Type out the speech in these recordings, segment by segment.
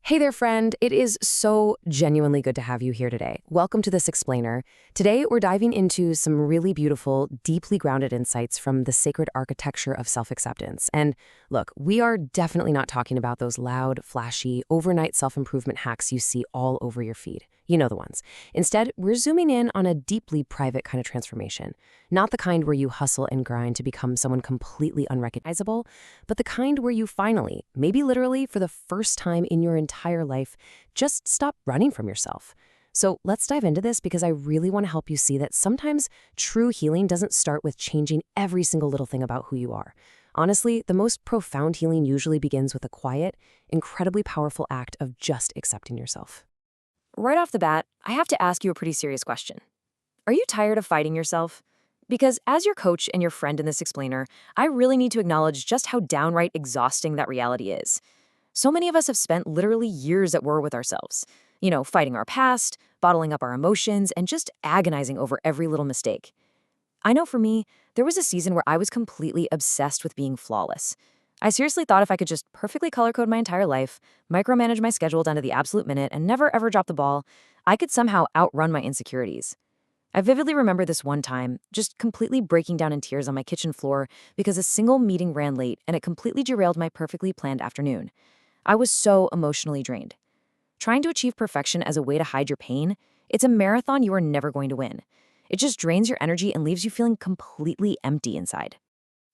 Hey there, friend. It is so genuinely good to have you here today. Welcome to This Explainer. Today, we're diving into some really beautiful, deeply grounded insights from the sacred architecture of self-acceptance. And look, we are definitely not talking about those loud, flashy, overnight self-improvement hacks you see all over your feed. You know the ones. Instead, we're zooming in on a deeply private kind of transformation. Not the kind where you hustle and grind to become someone completely unrecognizable, but the kind where you finally, maybe literally for the first time in your entire life, just stop running from yourself. So let's dive into this because I really want to help you see that sometimes true healing doesn't start with changing every single little thing about who you are. Honestly, the most profound healing usually begins with a quiet, incredibly powerful act of just accepting yourself. Right off the bat, I have to ask you a pretty serious question. Are you tired of fighting yourself? Because as your coach and your friend in this explainer, I really need to acknowledge just how downright exhausting that reality is. So many of us have spent literally years at war with ourselves. Fighting our past, bottling up our emotions, and just agonizing over every little mistake. I know for me, there was a season where I was completely obsessed with being flawless. I seriously thought if I could just perfectly color code my entire life, micromanage my schedule down to the absolute minute, and never ever drop the ball, I could somehow outrun my insecurities. I vividly remember this one time, just completely breaking down in tears on my kitchen floor because a single meeting ran late and it completely derailed my perfectly planned afternoon. I was so emotionally drained. Trying to achieve perfection as a way to hide your pain, it's a marathon you are never going to win. It just drains your energy and leaves you feeling completely empty inside.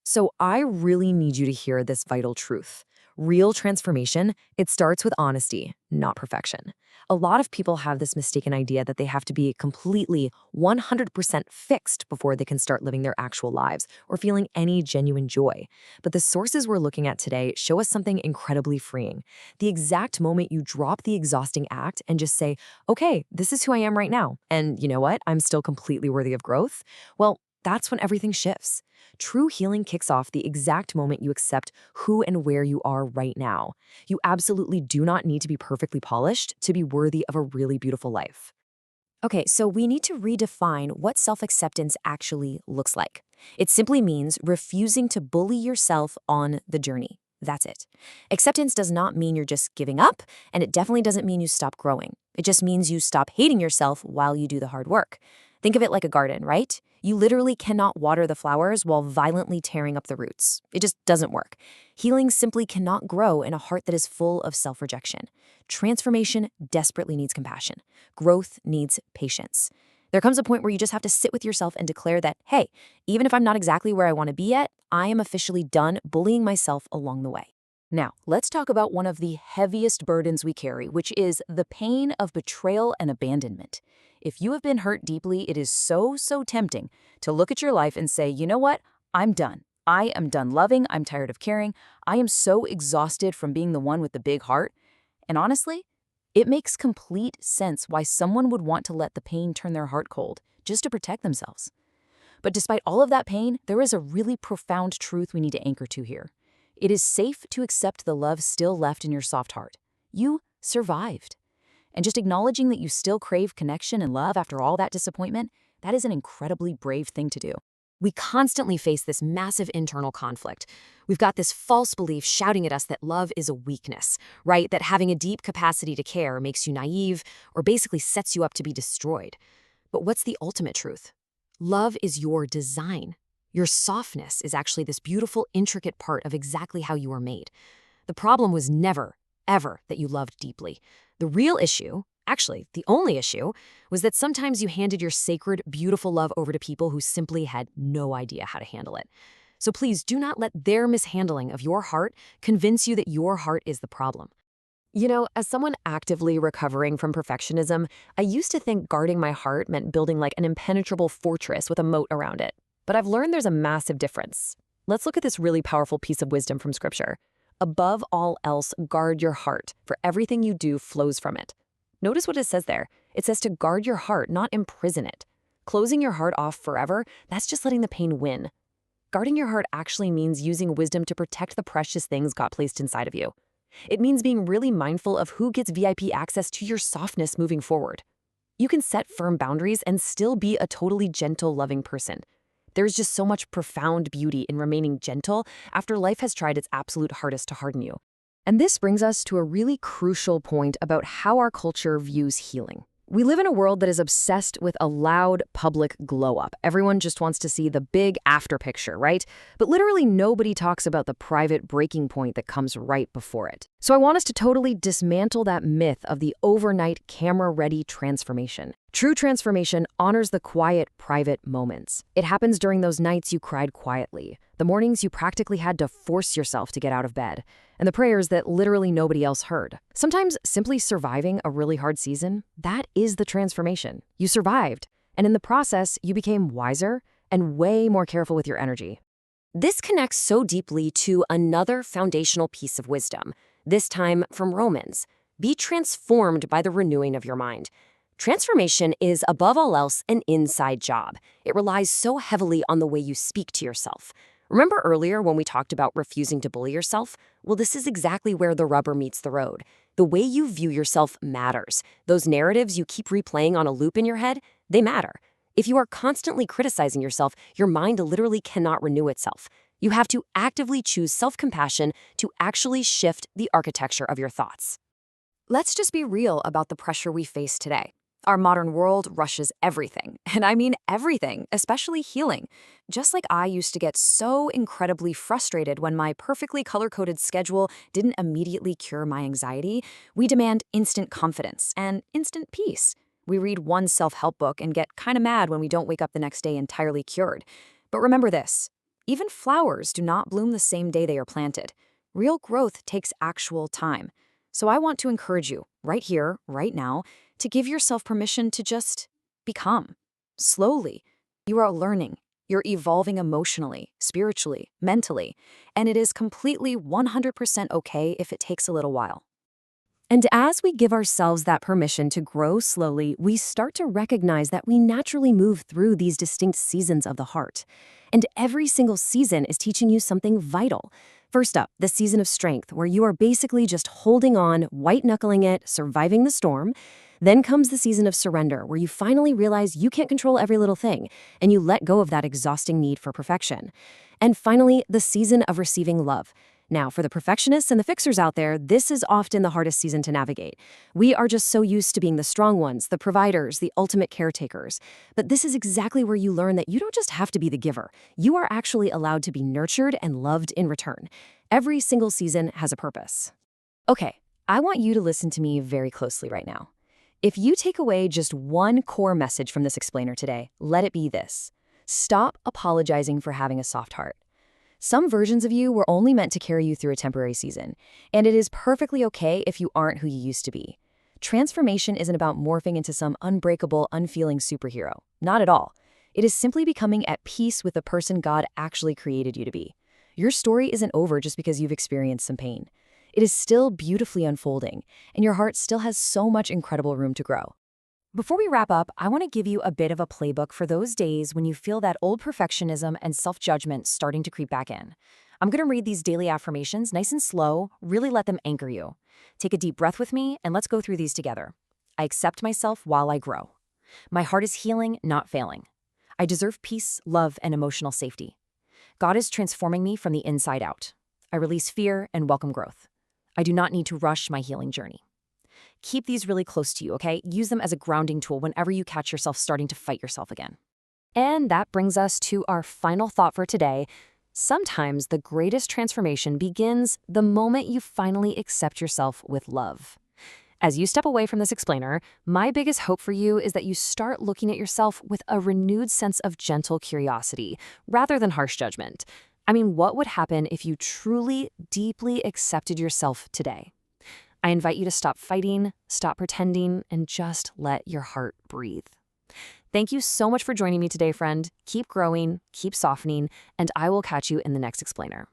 So I really need you to hear this vital truth. Real transformation, it starts with honesty, not perfection. A lot of people have this mistaken idea that they have to be completely 100% fixed before they can start living their actual lives or feeling any genuine joy. But the sources we're looking at today show us something incredibly freeing. The exact moment you drop the exhausting act and just say, okay, this is who I am right now, and you know what? I'm still completely worthy of growth. Well, that's when everything shifts. True healing kicks off the exact moment you accept who and where you are right now. You absolutely do not need to be perfectly polished to be worthy of a really beautiful life. Okay, so we need to redefine what self-acceptance actually looks like. It simply means refusing to bully yourself on the journey. That's it. Acceptance does not mean you're just giving up, and it definitely doesn't mean you stop growing. It just means you stop hating yourself while you do the hard work. Think of it like a garden, right? You literally cannot water the flowers while violently tearing up the roots. It just doesn't work. Healing simply cannot grow in a heart that is full of self-rejection. Transformation desperately needs compassion. Growth needs patience. There comes a point where you just have to sit with yourself and declare that, hey, even if I'm not exactly where I want to be yet, I am officially done bullying myself along the way. Now, let's talk about one of the heaviest burdens we carry, which is the pain of betrayal and abandonment. If you have been hurt deeply, it is so tempting to look at your life and say, you know what? I'm done. I am done loving. I'm tired of caring. I am so exhausted from being the one with the big heart. And honestly, it makes complete sense why someone would want to let the pain turn their heart cold, just to protect themselves. But despite all of that pain, there is a really profound truth we need to anchor to here. It is safe to accept the love still left in your soft heart. You survived. And just acknowledging that you still crave connection and love after all that disappointment, that is an incredibly brave thing to do. We constantly face this massive internal conflict. We've got this false belief shouting at us that love is a weakness, right? That having a deep capacity to care makes you naive or basically sets you up to be destroyed. But what's the ultimate truth? Love is your design. Your softness is actually this beautiful, intricate part of exactly how you are made. The problem was never, ever that you loved deeply. The real issue, actually, the only issue, was that sometimes you handed your sacred, beautiful love over to people who simply had no idea how to handle it. So please do not let their mishandling of your heart convince you that your heart is the problem. As someone actively recovering from perfectionism, I used to think guarding my heart meant building like an impenetrable fortress with a moat around it. But I've learned there's a massive difference. Let's look at this really powerful piece of wisdom from Scripture. Above all else, guard your heart, for everything you do flows from it. Notice what it says there. It says to guard your heart, not imprison it. Closing your heart off forever, that's just letting the pain win. Guarding your heart actually means using wisdom to protect the precious things God placed inside of you. It means being really mindful of who gets VIP access to your softness moving forward. You can set firm boundaries and still be a totally gentle, loving person. There's just so much profound beauty in remaining gentle after life has tried its absolute hardest to harden you. And this brings us to a really crucial point about how our culture views healing. We live in a world that is obsessed with a loud public glow-up. Everyone just wants to see the big after picture, right? But literally nobody talks about the private breaking point that comes right before it. So I want us to totally dismantle that myth of the overnight camera-ready transformation. True transformation honors the quiet, private moments. It happens during those nights you cried quietly, the mornings you practically had to force yourself to get out of bed, and the prayers that literally nobody else heard. Sometimes simply surviving a really hard season, that is the transformation. You survived, and in the process, you became wiser and way more careful with your energy. This connects so deeply to another foundational piece of wisdom, this time from Romans. Be transformed by the renewing of your mind. Transformation is, above all else, an inside job. It relies so heavily on the way you speak to yourself. Remember earlier when we talked about refusing to bully yourself? Well, this is exactly where the rubber meets the road. The way you view yourself matters. Those narratives you keep replaying on a loop in your head, they matter. If you are constantly criticizing yourself, your mind literally cannot renew itself. You have to actively choose self-compassion to actually shift the architecture of your thoughts. Let's just be real about the pressure we face today. Our modern world rushes everything, and I mean everything, especially healing. Just like I used to get so incredibly frustrated when my perfectly color-coded schedule didn't immediately cure my anxiety, we demand instant confidence and instant peace. We read one self-help book and get kind of mad when we don't wake up the next day entirely cured. But remember this, even flowers do not bloom the same day they are planted. Real growth takes actual time. So I want to encourage you, right here, right now, to give yourself permission to just become. Slowly. You are learning. You're evolving emotionally, spiritually, mentally, and it is completely 100% okay if it takes a little while. And as we give ourselves that permission to grow slowly, we start to recognize that we naturally move through these distinct seasons of the heart. And every single season is teaching you something vital. First up, the season of strength, where you are basically just holding on, white-knuckling it, surviving the storm. Then comes the season of surrender, where you finally realize you can't control every little thing, and you let go of that exhausting need for perfection. And finally, the season of receiving love. Now, for the perfectionists and the fixers out there, this is often the hardest season to navigate. We are just so used to being the strong ones, the providers, the ultimate caretakers. But this is exactly where you learn that you don't just have to be the giver. You are actually allowed to be nurtured and loved in return. Every single season has a purpose. Okay, I want you to listen to me very closely right now. If you take away just one core message from this explainer today, let it be this. Stop apologizing for having a soft heart. Some versions of you were only meant to carry you through a temporary season, and it is perfectly okay if you aren't who you used to be. Transformation isn't about morphing into some unbreakable, unfeeling superhero. Not at all. It is simply becoming at peace with the person God actually created you to be. Your story isn't over just because you've experienced some pain. It is still beautifully unfolding, and your heart still has so much incredible room to grow. Before we wrap up, I want to give you a bit of a playbook for those days when you feel that old perfectionism and self-judgment starting to creep back in. I'm going to read these daily affirmations nice and slow, really let them anchor you. Take a deep breath with me, and let's go through these together. I accept myself while I grow. My heart is healing, not failing. I deserve peace, love, and emotional safety. God is transforming me from the inside out. I release fear and welcome growth. I do not need to rush my healing journey. Keep these really close to you, okay? Use them as a grounding tool whenever you catch yourself starting to fight yourself again. And that brings us to our final thought for today. Sometimes the greatest transformation begins the moment you finally accept yourself with love. As you step away from this explainer, my biggest hope for you is that you start looking at yourself with a renewed sense of gentle curiosity, rather than harsh judgment. I mean, what would happen if you truly, deeply accepted yourself today? I invite you to stop fighting, stop pretending, and just let your heart breathe. Thank you so much for joining me today, friend. Keep growing, keep softening, and I will catch you in the next explainer.